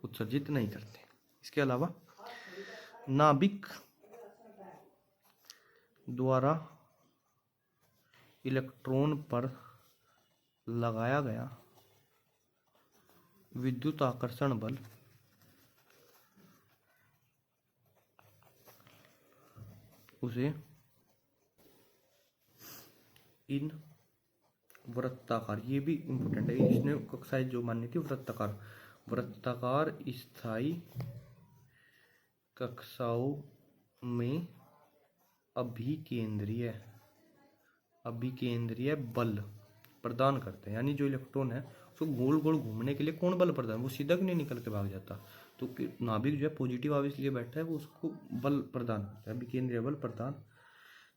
उत्सर्जित नहीं करते। इसके अलावा नाभिक द्वारा इलेक्ट्रॉन पर लगाया गया विद्युत आकर्षण बल उसे इन वृत्ताकार, ये भी इम्पोर्टेंट है, इसने कक्षाएं जो मानी थी वृत्ताकार स्थायी कक्षाओं में अभिकेंद्रीय बल प्रदान करते हैं। यानी जो इलेक्ट्रॉन है उसको गोल गोल घूमने के लिए कौन बल प्रदान, वो सीधा नहीं निकल के भाग जाता, तो नाभिक जो है पॉजिटिव आवेश लिए बैठा है, वो उसको बल प्रदान करता है, अभिकेंद्रीय बल प्रदान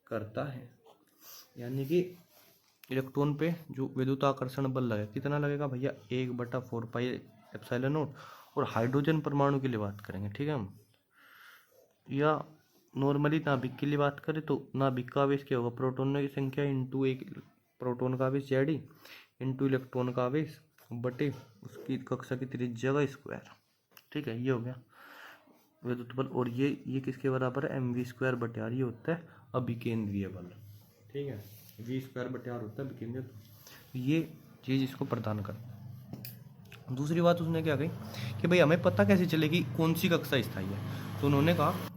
करता है। यानी कि इलेक्ट्रॉन पे जो विद्युताकर्षण बल लगेगा, कितना लगेगा भैया? 1/4 पाई एप्सिलॉन नॉट। और हाइड्रोजन परमाणु के लिए बात करेंगे, ठीक है हम, या नॉर्मली नाभिक के लिए बात करें तो नाभिक का आवेश क्या होगा? प्रोटोनों की संख्या इंटू एक प्रोटोन का आवेश जेडी इंटू इलेक्ट्रॉन का आवेश बटे उसकी कक्षा की त्रिज्या का स्क्वायर, ठीक है, ये हो गया विद्युत बल। और ये किसके बराबर है? mv² बटे आर, ये होता है अभिकेंद्रीय बल, ठीक है, v² बटे आर होता है अभिकेंद्रीय, तो ये चीज इसको प्रदान करता है। दूसरी बात उसने क्या कही कि भाई हमें पता कैसे चलेगी कौन सी कक्षा स्थायी है? तो उन्होंने कहा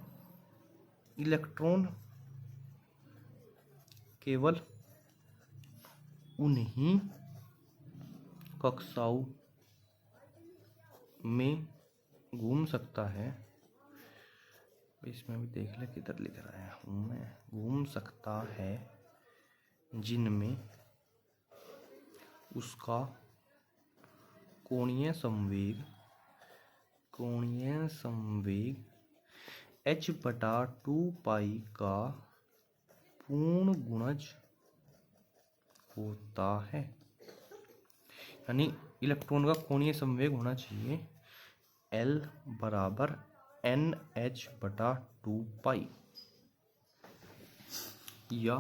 इलेक्ट्रॉन केवल उन्हीं कक्षाओं में घूम सकता है, इसमें भी देख ले किधर लिख रहा है हूँ मैं, घूम सकता है जिनमें उसका कोणीय संवेग h/2 पाई का पूर्ण गुणज होता है। यानी इलेक्ट्रॉन का कोणीय संवेग होना चाहिए L बराबर NH/2 पाई, या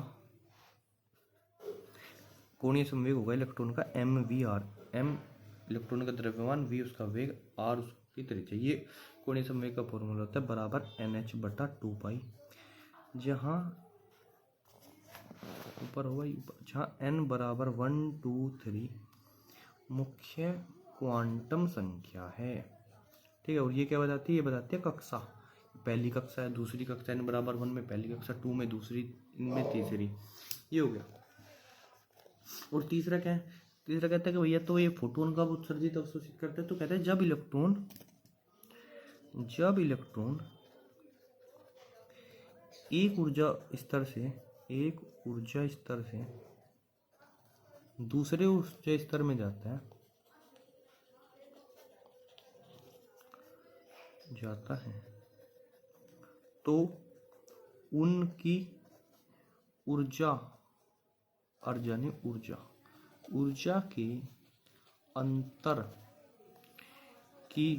कोणीय संवेग होगा इलेक्ट्रॉन का mvr, m इलेक्ट्रॉन का द्रव्यमान, v उसका वेग, r उसकी त्रिज्या, ये कोणीय संवेग का फॉर्मूला होता है बराबर NH/2 पाई, जहाँ ऊपर होगा जहाँ n बराबर 1 2 3 मुख्य क्वांटम संख्या है, ठीक है। और ये क्या बताती है? ये बताती है कक्षा, पहली कक्षा है, दूसरी कक्षा n बराबर 1 में पहली कक्षा, 2 में दूसरी, में तीसरी, ये हो गया। और तीसरा क्या है? तीसरा कहता है कि भैया तो ये फोटोन कब उत्सर्जित अवशोषित करते हैं? तो कहते हैं जब इलेक्ट्रॉन एक ऊर्जा स्तर से दूसरे ऊर्जा स्तर में जाता है तो उनकी ऊर्जा के अंतर की,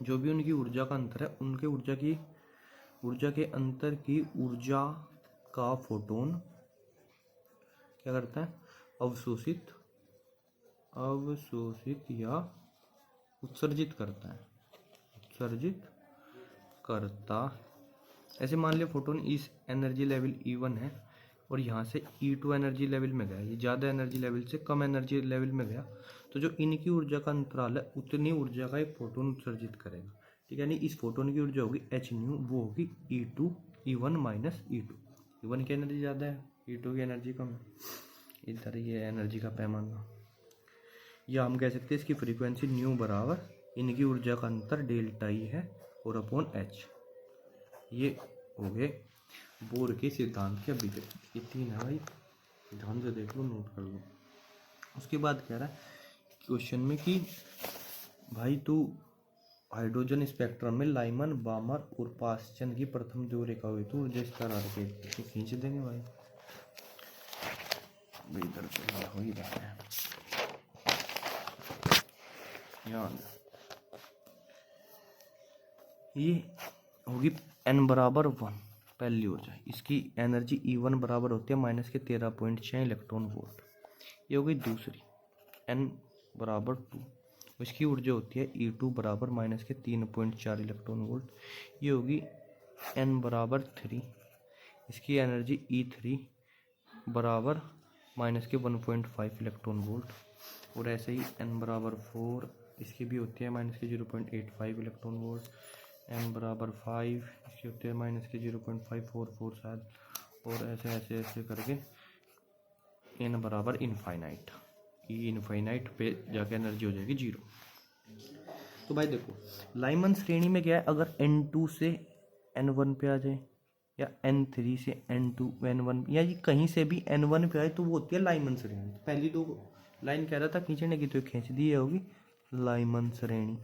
जो भी उनकी ऊर्जा का अंतर है, उनके ऊर्जा के अंतर की ऊर्जा का फोटोन क्या करता है? अवशोषित या उत्सर्जित करता है। ऐसे मान लिया फोटोन इस एनर्जी लेवल E1 है और यहाँ से E2 एनर्जी लेवल में गया, ये ज़्यादा एनर्जी लेवल से कम एनर्जी लेवल में गया, तो जो इनकी ऊर्जा का अंतराल है उतनी ऊर्जा का एक फोटोन उत्सर्जित करेगा, ठीक है। यानी इस फोटोन की ऊर्जा होगी h न्यू, वो होगी E1 माइनस E2, E1 की एनर्जी ज़्यादा है, E2 की एनर्जी कम है, इधर ये एनर्जी का पैमाना, या हम कह सकते हैं इसकी फ्रीक्वेंसी न्यू बराबर इनकी ऊर्जा का अंतर डेल्टा ई है और अपॉन h। ये हो गए बोर के सिद्धांत के अभिव्यक्ति, ये 3 है भाई, ध्यान से देख लो, नोट कर लो। उसके बाद कह रहा है क्वेश्चन में कि भाई तू हाइड्रोजन स्पेक्ट्रम में लाइमन, बामर और पास्चन की प्रथम दो रेखा हुई तो ऊर्जा स्तर आर के खींच देंगे भाई। इधर पे हो ही रहा है यार। ये होगी n बराबर 1 पहली ऊर्जा, इसकी एनर्जी E1 बराबर होती है -13.6 इलेक्ट्रॉन वोल्ट। ये होगी दूसरी n बराबर 2, इसकी ऊर्जा होती है E2 बराबर -3.4 इलेक्ट्रॉन वोल्ट। ये होगी n बराबर 3, इसकी एनर्जी E3 बराबर -1.5 इलेक्ट्रॉन वोल्ट। और ऐसे ही n बराबर 4, इसकी भी होती है -0.85 इलेक्ट्रॉन वोल्ट। n बराबर 5, इसकी होती है -0.544 शायद। और ऐसे ऐसे ऐसे करके n बराबर इनफाइनाइट, ये इनफाइनाइट पे जाके एनर्जी हो जाएगी 0। तो भाई देखो लाइमन श्रेणी में क्या है, अगर n2 से n1 पे आ जाए या n3 से n2 n1 या ये कहीं से भी n1 पे आए तो वो होती है लाइमन श्रेणी। पहली दो लाइन कह रहा था खींचने की तो खींच दी, होगी लाइमन श्रेणी।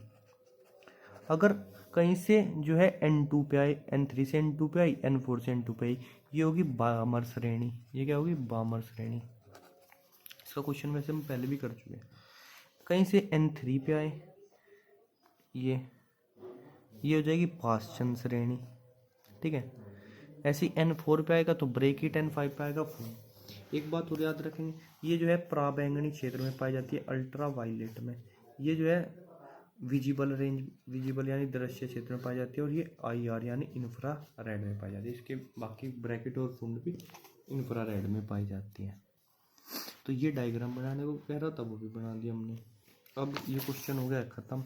अगर कहीं से जो है n2 पे आए, n3 से n2 पे आई, n4 से n2 पे आई, ये होगी बामर श्रेणी। ये क्या होगी, बामर श्रेणी। इसका क्वेश्चन वैसे हम पहले भी कर चुके हैं। कहीं से n3 पे आए, ये हो जाएगी पाश्चन श्रेणी, ठीक है। ऐसे n4 पे आएगा तो ब्रेकिट, n5 पे आएगा फूल। एक बात और याद रखेंगे, ये जो है पराबैंगनी क्षेत्र में पाई जाती है, अल्ट्रा वायलेट में। ये जो है विजिबल रेंज, विजिबल यानी दृश्य क्षेत्र में पाई जाती है। और ये IR यानी इंफ्रा रेड में पाई जाती है। इसके बाकी ब्रैकेट और फूल भी इंफ्रा रेड में पाई जाती है। तो ये डायग्राम बनाने को कह रहा था, वो भी बना दिया हमने। अब ये क्वेश्चन हो गया खत्म।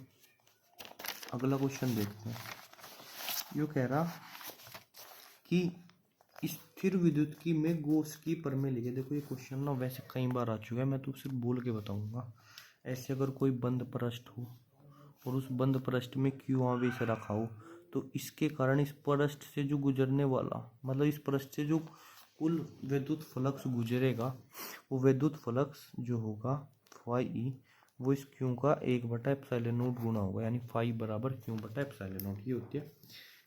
अगला क्वेश्चन देखते हैं। ये कह रहा कि स्थिर विद्युत में गॉस की प्रमेय लिखे। देखो ये क्वेश्चन ना वैसे कई बार आ चुका है, मैं तो सिर्फ बोल के बताऊंगा। ऐसे अगर कोई बंद पृष्ठ हो और उस बंद पृष्ठ में Q आवेश रखा हो, तो इसके कारण इस पृष्ठ से जो गुजरने वाला, मतलब इस पृष्ठ से जो कुल विद्युत फ्लक्स गुजरेगा, वो विद्युत फ्लक्स जो होगा फाई, वो इस Q का 1/ε0 गुना होगा, यानी फाई बराबर Q/ε0। ये होती है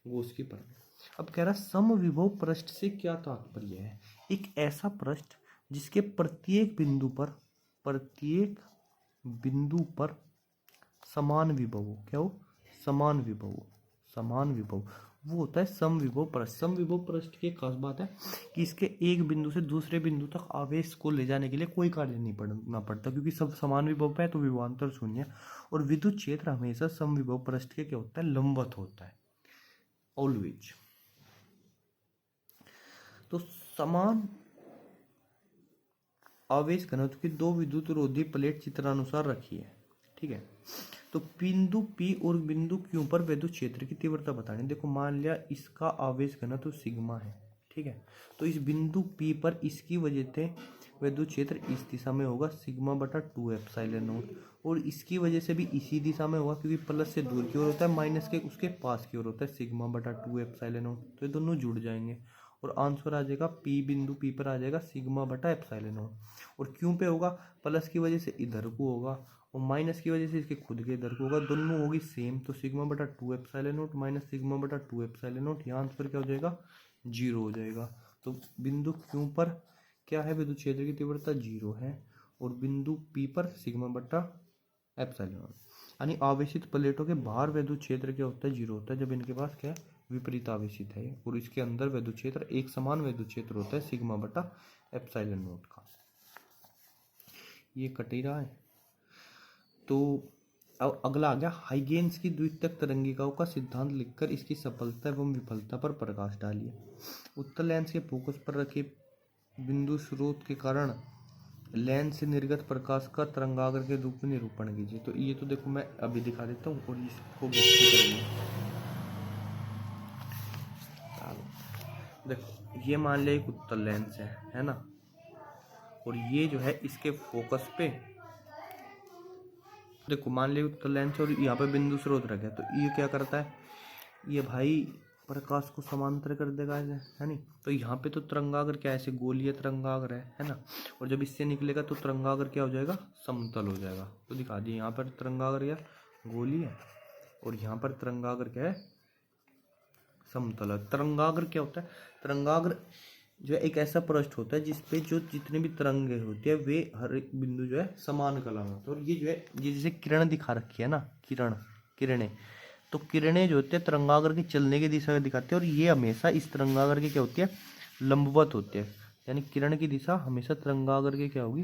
गॉस की प्रमेय। अब कह रहा समविभव पृष्ठ से क्या तात्पर्य है। एक ऐसा पृष्ठ जिसके प्रत्येक बिंदु पर समान विभव हो। क्या हो, समान विभव, वो होता है समविभव पृष्ठ। समविभव पृष्ठ की खास बात है कि इसके एक बिंदु से दूसरे बिंदु तक आवेश को ले जाने के लिए कोई कार्य नहीं करना पड़ता, क्योंकि सब समान विभव पे है तो विभवांतर शून्य। और विद्युत क्षेत्र हमेशा समविभव पृष्ठ के क्या होता है, लंबवत होता है, ऑलवेज। तो समान आवेश घनत्व की दो विद्युत रोधी प्लेट चित्रानुसार रखी है, ठीक है। तो बिंदु P और बिंदु Q पर विद्युत क्षेत्र की तीव्रता बतानी। देखो मान लिया इसका आवेश घनत्व सिग्मा है, ठीक है। तो इस बिंदु P पर इसकी वजह से विद्युत क्षेत्र इस दिशा में होगा σ/2ε0, और इसकी वजह से भी इसी दिशा में होगा, क्योंकि प्लस से दूर की ओर होता है, माइनस के उसके पास की ओर होता है, σ/2ε0। तो ये दोनों जुड़ जाएंगे और आंसर आ जाएगा P, बिंदु P पर आ जाएगा σ/ε0। और क्यों पे होगा, प्लस की वजह से इधर को होगा और माइनस की वजह से इसके खुद के इधर को होगा, दोनों होगी सेम। तो σ/2ε0 माइनस σ/2ε0, यहाँ आंसर क्या हो जाएगा, 0 हो जाएगा। तो बिंदु Q पर क्या है, विद्युत क्षेत्र की तीव्रता 0 है, और बिंदु P पर σ/ε0। यानी आवेशित प्लेटों के बाहर विद्युत क्षेत्र क्या होता है, 0 होता है, जब इनके पास क्या है, विपरीत आवेशित है। और इसके अंदर विद्युत क्षेत्र एक समान विद्युत क्षेत्र होता है σ/ε0 का। ये कट ही रहा है। तो अब अगला आ गया, हाइगेन्स की द्वितीयक तरंगिकाओं का सिद्धांत लिखकर इसकी सफलता एवं विफलता पर प्रकाश डालिए। उत्तल लेंस के फोकस पर रखे बिंदु स्रोत के कारण लेंस से निर्गत प्रकाश का तरंगाग्र के रूप में निरूपण कीजिए। तो ये तो देखो मैं अभी दिखा देता हूँ और इसको करेंगे। देखो ये मान लिया एक उत्तल लेंस है ना, और ये जो है इसके फोकस पे, देखो मान लिया उत्तल लेंस और यहाँ पे बिंदु स्रोत रखा है। तो ये क्या करता है, ये भाई प्रकाश को समांतर कर देगा, है नहीं। तो यहाँ पे तो तरंगाग्र क्या है, ऐसे गोलीय तरंगाग्र है ना, और जब इससे निकलेगा तो तरंगाग्र क्या हो जाएगा, समतल हो जाएगा। तो दिखा दिए, यहाँ पर तरंगाग्र या गोलीय और यहाँ पर तरंगाग्र क्या है, समतल। तरंगाग्र क्या होता है, तरंगाग्र जो है एक ऐसा पृष्ठ होता है जिसपे जो जितने भी तरंगे होती है वे हर एक बिंदु जो है समान कला में होता है। और ये जो है ये जैसे किरण दिखा रखी है ना, किरणें, तो किरणें जो होती है तरंगागर के चलने की दिशा दिखाते हैं, और ये हमेशा इस तरंगागर की क्या होती है, लंबवत होती है। यानी किरण की दिशा हमेशा तरंगागर के क्या होगी,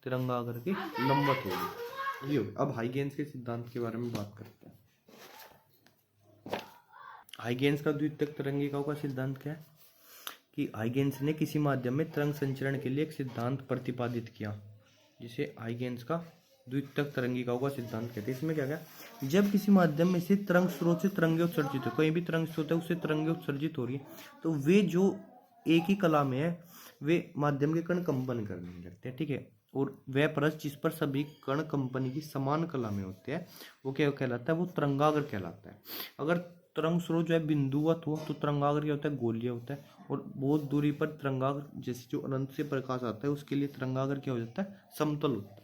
तरंगागर की लंबवत होगी। ये होगी। अब हाइगेन्स के सिद्धांत के बारे में बात करते हैं। हाइगेन्स का द्वितीयक तरंगिकाओं का सिद्धांत क्या है कि हाइगेन्स ने किसी माध्यम में तरंग संचरण के लिए एक सिद्धांत प्रतिपादित किया, जिसे हाइगेन्स का द्वितीयक तरंगिकाओं का सिद्धांत कहते हैं। इसमें क्या क्या, जब किसी माध्यम में से तरंग स्रोत से तरंगे उत्सर्जित हो, कहीं भी तरंग स्रोत है उससे तरंगे उत्सर्जित हो रही है, तो वे जो एक ही कला में है वे माध्यम के कण कंपन करने लगते हैं, ठीक है। और वह पृष्ठ जिस पर सभी कण कंपनी की समान कला में होते हैं वो क्या कहलाता है, वो तरंगागर कहलाता है। अगर तरंग स्रोत जो है बिंदुवत हो तो तरंगागर क्या होता है, गोलीय होता है। और बहुत दूरी पर तरंगागर जैसे जो अनंत से प्रकाश आता है उसके लिए तरंगागर क्या हो जाता है, समतल होता है।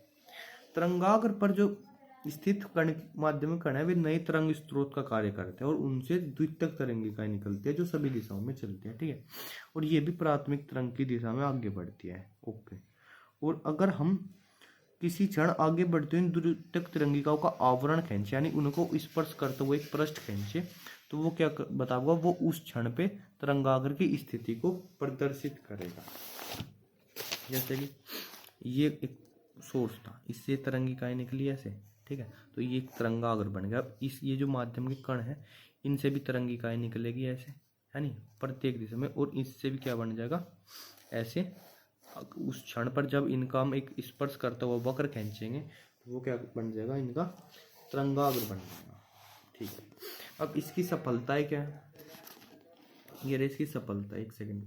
तरंगागर पर जो स्थित कण माध्यमिक कण है वे नए तरंग स्रोत का कार्य करते हैं और उनसे द्वितीयक तरंगिकाएं निकलती है जो सभी दिशाओं में चलती है, ठीक है। और ये भी प्राथमिक तरंग की दिशा में आगे बढ़ती है, ओके। और अगर हम किसी क्षण आगे बढ़ते हुए द्वितीयक तरंगिकाओं का आवरण खींचे, यानी उनको स्पर्श करते हुए एक पृष्ठ खींचे, तो वो क्या बताऊंगा, वो उस क्षण पे तरंगागर की स्थिति को प्रदर्शित करेगा। जैसे कि ये एक सोर्स था, इससे तरंगिकाएं निकली ऐसे, ठीक है, तो ये एक तरंगागर बन गया। इस ये जो माध्यम के कण है इनसे भी तरंगिकाएं निकलेगी ऐसे, है नहीं, प्रत्येक दिशा में, और इससे भी क्या बन जाएगा ऐसे। उस क्षण पर जब इनका हम एक स्पर्श करता हुआ वक्र खींचेंगे तो वो क्या बन जाएगा, इनका तरंगागर बन जाएगा, ठीक है। अब इसकी सफलताएं क्या है, ये रही इसकी सफलता, एक सेकंड।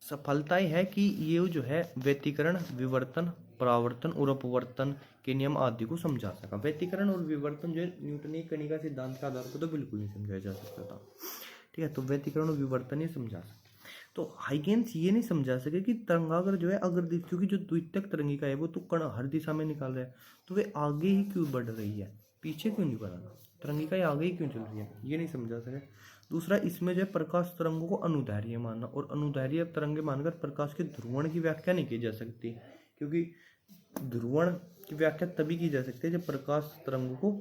सफलताएं है कि ये जो है व्यतिकरण, विवर्तन, परावर्तन और अपवर्तन के नियम आदि को समझा सका। व्यतिकरण और विवर्तन जो है न्यूटनीय कणिका सिद्धांत के आधार पर तो बिल्कुल नहीं समझाया जा सकता था, ठीक है। तो व्यतिकरण और विवर्तन ही समझा सके। तो हाइगेन्स ये नहीं समझा सके कि तरंगागर जो है अगर क्योंकि जो द्वितीयक तरंगिका है वो तो कण हर दिशा में निकाल रहा है, तो वे आगे ही क्यों बढ़ रही है, पीछे क्यों नहीं बढ़ रहा, तरंगिका आगे ही क्यों चल रही है, ये नहीं समझा सके। दूसरा, इसमें जो है प्रकाश तरंगों को अनुदैर्घ्य मानना, और अनुदैर्घ्य तरंगे मानकर प्रकाश के ध्रुवण की व्याख्या नहीं की जा सकती, क्योंकि ध्रुवण की व्याख्या तभी की जा सकती है जब प्रकाश तरंगों को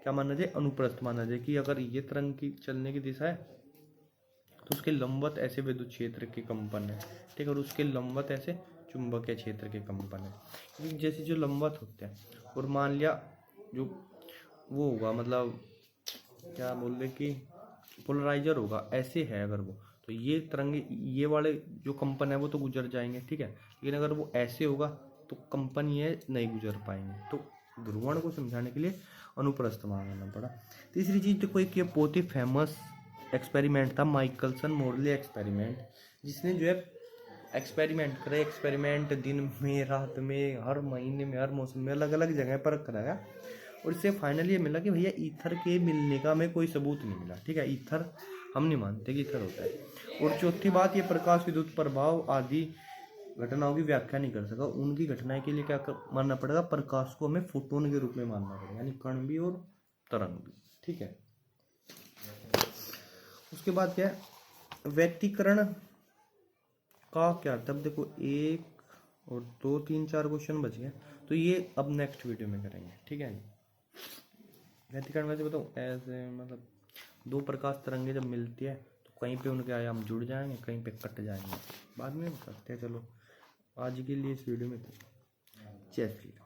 क्या माना जाए, अनुप्रस्थ माना जाए, कि अगर ये तरंग की चलने की दिशा है तो उसके लंबवत ऐसे विद्युत क्षेत्र के कंपन है, ठीक है, और उसके लंबवत ऐसे चुंबकीय क्षेत्र के कंपन है, क्योंकि जैसे जो लंबवत होते हैं, और मान लिया जो वो होगा, मतलब क्या बोल रहे कि पोलराइजर होगा, ऐसे है अगर वो, तो ये तरंगे ये वाले जो कंपन है वो तो गुजर जाएंगे, ठीक है, लेकिन अगर वो ऐसे होगा तो कंपन ये नहीं गुजर पाएंगे। तो ध्रुवण को समझाने के लिए अनुप्रस्थ मानना पड़ा। तीसरी चीज देखो, एक ये बहुत ही फेमस एक्सपेरिमेंट था, माइकलसन मोरले एक्सपेरिमेंट, जिसने जो है एक्सपेरिमेंट करे, एक्सपेरिमेंट दिन में, रात में, हर महीने में, हर मौसम में, अलग अलग जगह पर कराया, और इससे फाइनली ये मिला कि भैया ईथर के मिलने का हमें कोई सबूत नहीं मिला, ठीक है, ईथर हम नहीं मानते कि ईथर होता है। और चौथी बात, ये प्रकाश विद्युत प्रभाव आदि घटनाओं की व्याख्या नहीं कर सका। उनकी घटनाएं के लिए क्या मानना पड़ेगा, प्रकाश को हमें फोटोन के रूप में मानना पड़ेगा, यानी कण भी और तरंग भी, ठीक है। उसके बाद क्या है, व्यतिकरण का क्या अर्थ, अब देखो 1 और 2 3 4 क्वेश्चन बच गए, तो ये अब नेक्स्ट वीडियो में करेंगे, ठीक है। व्यतिकरण वैसे बताओ ऐसे, मतलब दो प्रकाश तरंगे जब मिलती है तो कहीं पे उनके आयाम जुड़ जाएंगे, कहीं पे कट जाएंगे, बाद में करते हैं। चलो आज के लिए इस वीडियो में जय श्री राम।